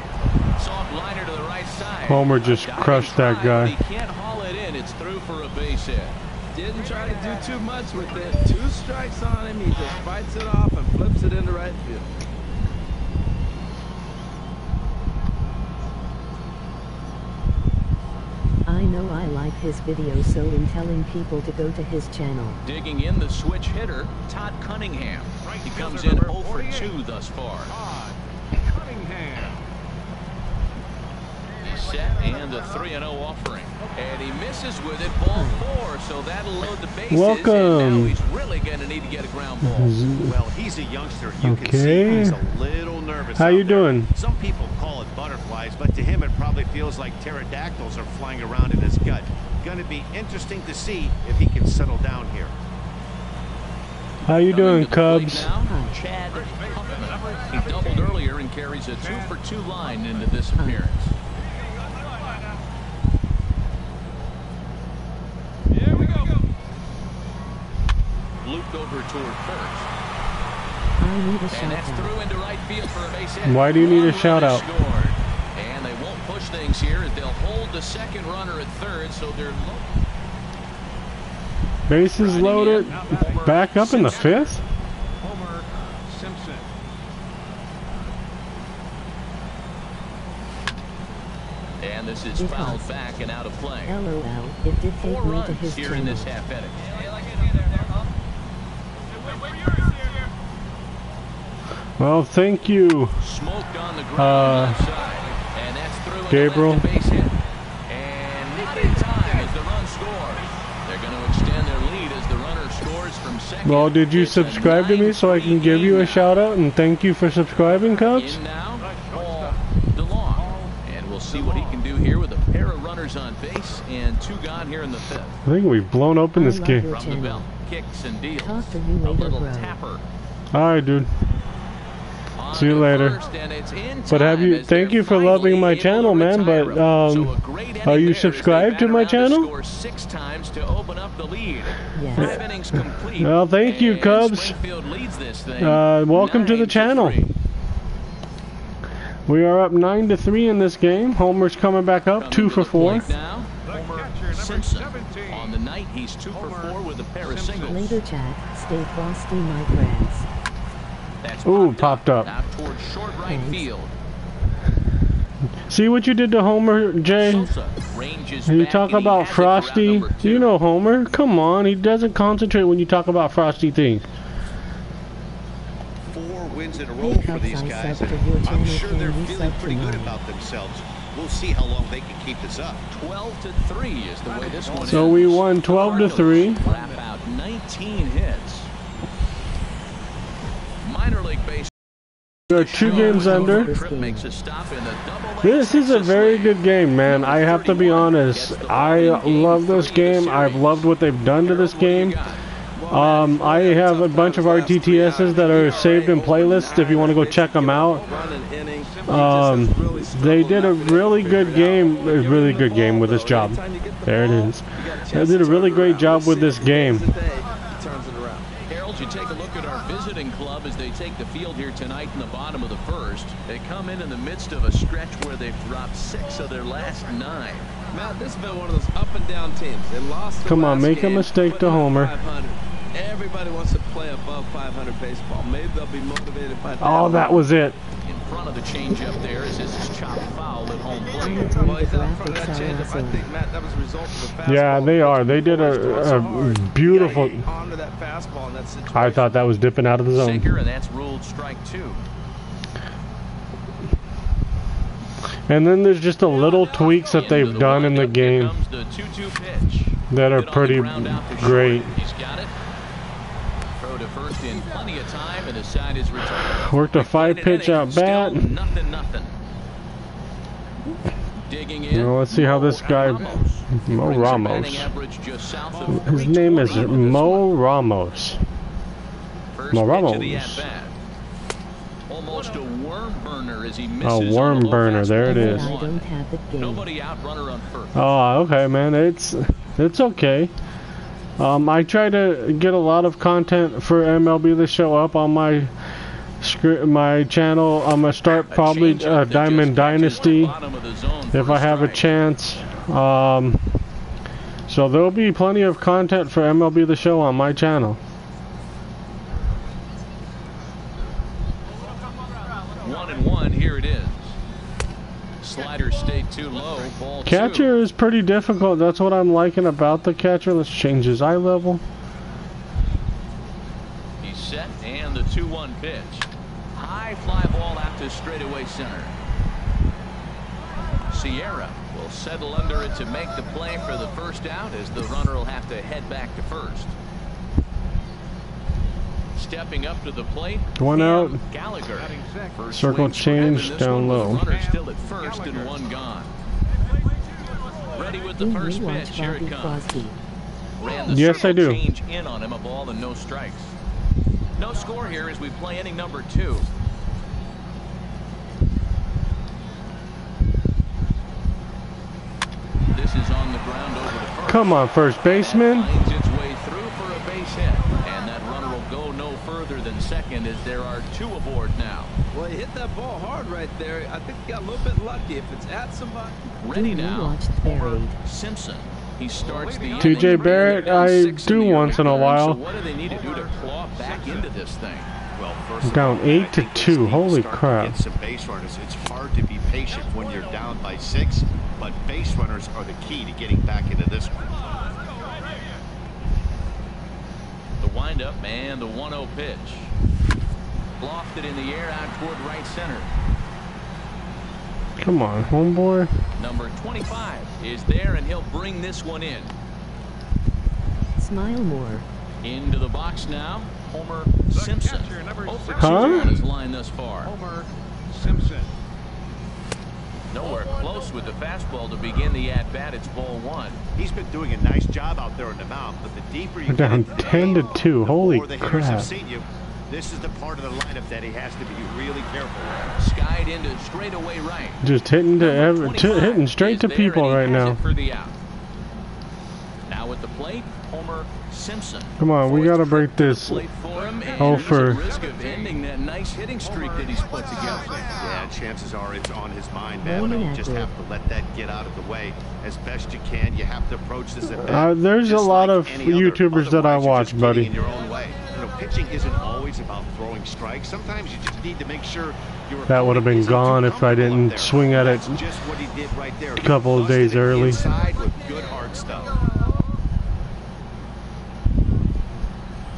Soft liner to the right side. Homer just crushed that guy. He can't haul it in. It's through for a base hit. Didn't try to do too much with it. 2 strikes on him. He just fights it off and flips it into right field. I know I like his video, so I'm telling people to go to his channel. Digging in the switch hitter, Todd Cunningham. He comes in 0 for 2 thus far. Todd Cunningham. He's set and a 3-0 offering. And he misses with it, ball 4, so that'll load the bases. Welcome. And now he's really going to need to get a ground ball. Well, he's a youngster. You can see he's a little nervous. How you doing? Some people call it butterflies, but to him it probably feels like pterodactyls are flying around in his gut. Going to be interesting to see if he can settle down here. How you doing, Cubs? Chad Huffman. He doubled earlier and carries a 2-for-2 line into this appearance. Here we go. Looped over toward first. I need a And shout that's out. through into right field for a base hit. Why do you need a One shout runner out? scored. And they won't push things here as they'll hold the second runner at third, so they're Bases loaded. Back up in the 5th? Homer Simpson. And this is fouled back and out of play. LOL, it did 4 take me to runs his here in this channel. half inning. Well, thank you, Smoked on the ground outside. And that's through into Gabriel. left base hit. And not in time as the run scores. They're going to extend their lead as the runner scores from second. Well, did you It's a subscribe to me so I can give you a 9-3 shout out and thank you for subscribing, Cubs? In now, Paul DeLong. And we'll see what he can do here with a pair of runners on base and 2 gone here in the 5th. I think we've blown open this I love game. your From the channel. belt, kicks and deals. Talk to you A later, little bro. tapper. Alright, dude. On See you to later. first, and it's in But have time you? as Thank they're you for loving my finally channel, able to man. retire But him. So a great inning are you there as they subscribed to bat my around to channel? score 6 times to open up the lead. Yes. 5 innings complete. Well, thank you, and Cubs. Springfield leads this thing Welcome to the 9-3. channel. We are up 9-3 in this game. Homer's coming back up, Coming 2 to for the 4. plate now, Homer Simpson. On the night, he's 2 for 4 with a pair of singles. Later, Jack. Stay frosty, my friends. That's Ooh, popped up. Out towards short right Thanks. field. See what you did to Homer, Jay? Sosa ranges You back talk and he about has it for round Frosty. number 2. You know Homer. Come on, he doesn't concentrate when you talk about Frosty things. 4 wins in a row for these guys, and I'm sure they're feeling pretty good about themselves. We'll see how long they can keep this up. 12-3 is the way this one So ends. we won 12-3. Wrap out 19 hits. Minor league baseball. We are 2 games under. Makes a stop in the double-A This is a Texas very League. good game, man. I have to be honest. I love this game. I've loved what they've done to this game. I have a bunch of RTTSs that are saved in playlists if you want to go check them out. They did a really good game, with this job. There it is. They did a really great job with this game. Harold, you take a look at our visiting club as they take the field here tonight in the bottom of the 1st. They come in the midst of a stretch where they've dropped 6 of their last 9. Matt, this has been one of those up and down teams. They lost the Come on, last make a game, mistake but to not Homer. 500. Everybody wants to play above 500 baseball. Maybe they'll be motivated by that. Oh, that was it. In front of the changeup there as this is chopped foul at home plate. Well, he's out front of that changeup. I think, Matt, that was a result of the fastball. Yeah, they are. They did a beautiful. Onto that fastball in that situation. I thought that was dipping out of the zone. Sinker, and that's ruled strike 2. And then there's just a little tweaks that they've done in the game Comes the 2-2 pitch. that are Hit on the pretty ground out to short. great. He's got it. Throw to first in plenty of time, and his side is returned. Worked a 5-pitch out bat. Still nothing. Digging in. Well, let's see how this guy, Mo Ramos. His name is Mo Ramos. Mo Ramos. Almost a worm burner as he A misses. worm on the low burner, there it fastball. is. I don't have the game. Nobody out, runner on first. Oh, okay, man. It's okay. I try to get a lot of content for MLB the Show up on my channel. I'm gonna start probably Diamond Dynasty if I have a chance. So there'll be plenty of content for MLB the Show on my channel. 1-1, here it is. Slider stayed too low. Ball Catcher 2. is pretty difficult. That's what I'm liking about the catcher. Let's change his eye level. He's set, and the 2-1 pitch. High fly ball out to straightaway center. Sierra will settle under it to make the play for the first out, as the runner will have to head back to first. Stepping up to the plate, One out. Gallagher. First Circle swings for him in change this down one, low. with the runner still at first and one gone. Ready with the first pitch. Here it comes. Ran the Yes, I do. change in on him, a ball and no strikes. No score here as we play inning number 2. This is on the ground over to first. Come on, first baseman. Finds its way through for a base hit, and that runner will go no further than second, as there are 2 aboard now. Well, he hit that ball hard right there. I think he got a little bit lucky. If it's at somebody. Ready now. Watched buried. Simpson. He starts the TJ inning, Barrett, down I 6 do in the once in a early while. So what do they need to do to claw back into this thing? Well, first of Down all, 8 I to think this 2. team Holy starting to crap. get some base runners. It's hard to be patient when you're down by 6, but base runners are the key to getting back into this one. The windup and the 1-0 pitch. Lofted in the air out toward right center. Come on, homeboy. Number 25 is there, and he'll bring this one in. Smile more. Into the box now, Homer Simpson. catcher, number 0 for 2 Huh? on his line thus far. Homer Simpson. Nowhere close with the fastball to begin the at-bat. It's ball 1. He's been doing a nice job out there in the mound, but the deeper you We're down get into the 10 to game, 2. the Holy more the hitters have crap. seen you. This is the part of the lineup that he has to be really careful with. Skied into straightaway right. Just hitting Number 25 hitting straight is to there, people and he right has now. it for the out. Now at the plate, Homer Simpson. Come on, we Fourth gotta break trip to the this. plate for him, and Oh, there's for- a risk of ending that nice hitting streak that he's put together. Yeah, chances are it's on his mind, man, but you just have to let that get out of the way as best you can. You have to approach this at bat. There's a just lot like of any other. YouTubers that I Otherwise, you're watch, just buddy. getting in your own way. You know, pitching isn't always about throwing strikes. Sometimes you just need to make sure your That would have been opponent isn't too gone if I comfortable didn't up there. swing at it That's just what he did right there. a couple of days Busted it early. inside with good hard stuff.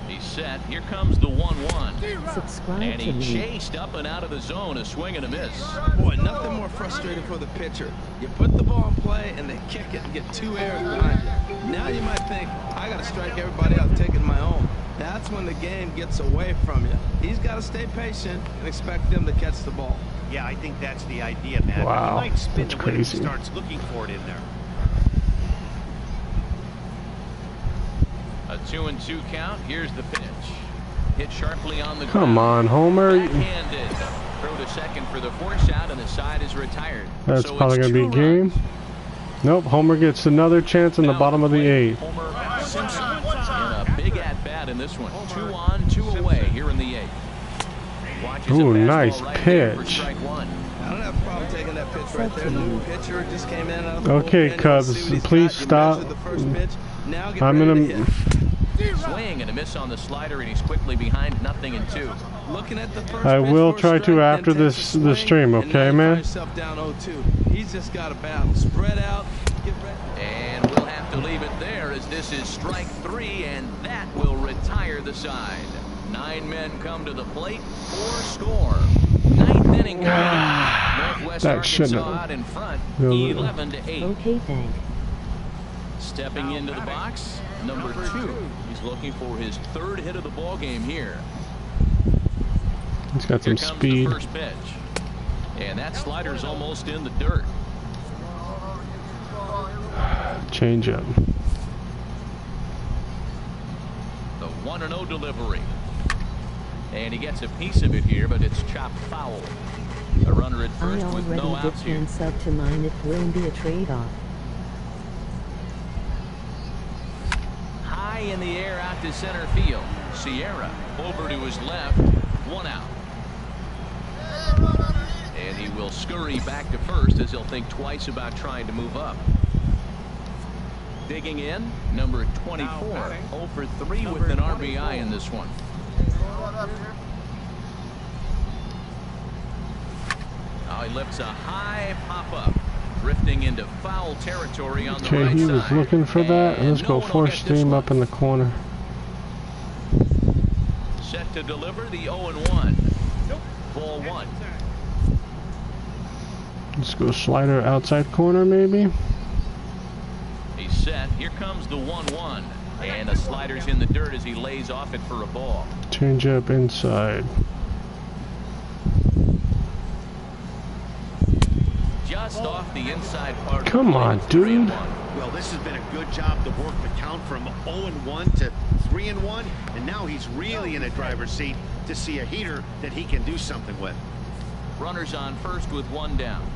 He's set. Here comes the 1-1. Subscribe And to he me. chased up and out of the zone, a swing and a miss. Boy, nothing more frustrating for the pitcher. You put the ball in play and they kick it and get 2 errors behind you. Now you might think, I got to strike everybody out, take it my own. That's when the game gets away from you. He's got to stay patient and expect them to catch the ball. Yeah, I think that's the idea, man. Wow, He might spin that's the way he crazy. starts looking for it in there. A 2-2 count. Here's the pitch. Hit sharply on the Come ground. on, Homer. Backhanded. Throw to second for the force out, and the side is retired. That's So probably it's going to be 2 game. runs. Nope, Homer gets another chance in the Now bottom of the plate, 8th. Homer Simpson in a big at-bat in this one. 2 on, 2 away here in the 8th. Watches a Ooh, fastball nice right there for pitch. strike 1. I don't have a problem taking that pitch right there. New pitcher just came in out of the Okay, bullpen. Cubs, You see what he's please got. You stop. measured the first pitch. Now get I'm ready in to a. hit. Swing and a miss on the slider, and he's quickly behind 0-2. Looking at the first I pitch will for a try to strike, after then takes this a the swing, stream, and now okay, you man? find yourself down 0-2. He's just got a battle. Spread out. Get ready. And we'll have to leave it there, as this is strike 3, and that will retire the side. 9 men come to the plate, 4 score. 9th inning coming up. Northwest That shouldn't Arkansas have- out in front, No. 11-8. Okay, thank. Stepping into the box, number 2. He's looking for his 3rd hit of the ball game here. He's got Here some comes speed. the first pitch. And that slider's almost in the dirt. Change up. The 1-0 delivery. And he gets a piece of it here, but it's chopped foul. A runner at I first with already no outs here. did sub to mine. It will be a trade-off. High in the air out to center field. Sierra over to his left. 1 out. And he will scurry back to first, as he'll think twice about trying to move up. Digging in, number 24. 0 for 3 with an RBI in this one. Now he lifts a high pop-up, drifting into foul territory on the Okay, right he side. was looking for that. And Let's no go one will four get this steam one. up in the corner. Set to deliver the 0-1. Ball 1. Let's go slider outside corner maybe. He's set. Here comes the 1-1. And the slider's in the dirt as he lays off it for a ball. Change up inside. Just off the inside part. Come on, dude. Well, this has been a good job to work the count from 0-1 to 3-1, and now he's really in a driver's seat to see a heater that he can do something with. Runners on first with one down.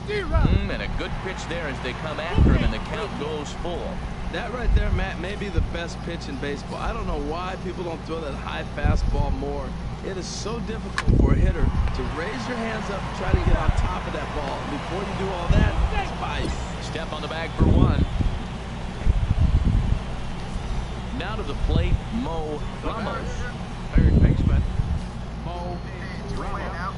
And a good pitch there as they come after him, and the count goes full. That right there, Matt, may be the best pitch in baseball. I don't know why people don't throw that high fastball more. It is so difficult for a hitter to raise your hands up and try to get on top of that ball. Before you do all that, that's by step on the bag for one. Now to the plate, Mo Ramos. Third baseman, Mo Ramos.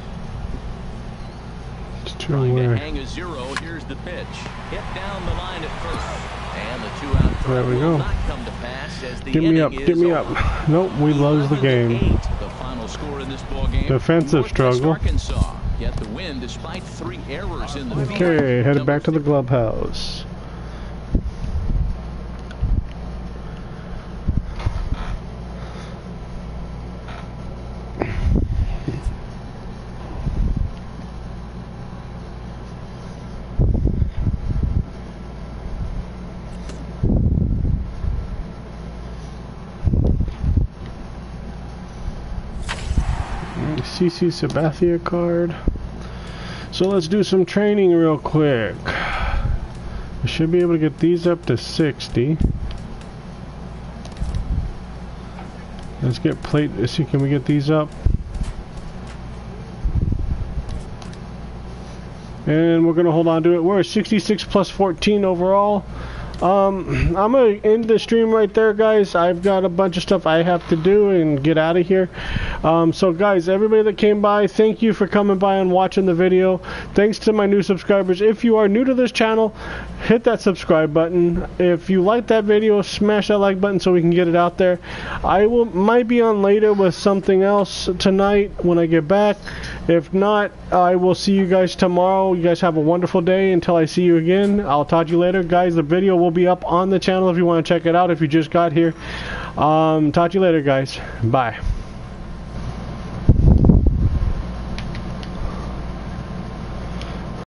Trying to hang a zero. Here's the pitch. Hit down the line at first. And the two-out throw there we go. will not come to pass as the Get me up, get me up. Nope, we lose the game. The final score in this ball game. Defensive struggle. Arkansas get the win despite 3 errors in the field. Okay, headed back to the clubhouse. CC Sabathia card. So let's do some training real quick. We should be able to get these up to 60. Let's get plate. Let's see, can we get these up? And we're gonna hold on to it. We're at 66 plus 14 overall. I'm gonna end the stream right there, guys. I've got a bunch of stuff I have to do and get out of here. So guys, everybody that came by, thank you for coming by and watching the video. Thanks to my new subscribers. If you are new to this channel, hit that subscribe button. If you like that video, smash that like button so we can get it out there. I might be on later with something else tonight when I get back. If not, I will see you guys tomorrow. You guys have a wonderful day. Until I see you again, I'll talk to you later, guys. The video will be up on the channel if you want to check it out if you just got here. Talk to you later, guys. Bye.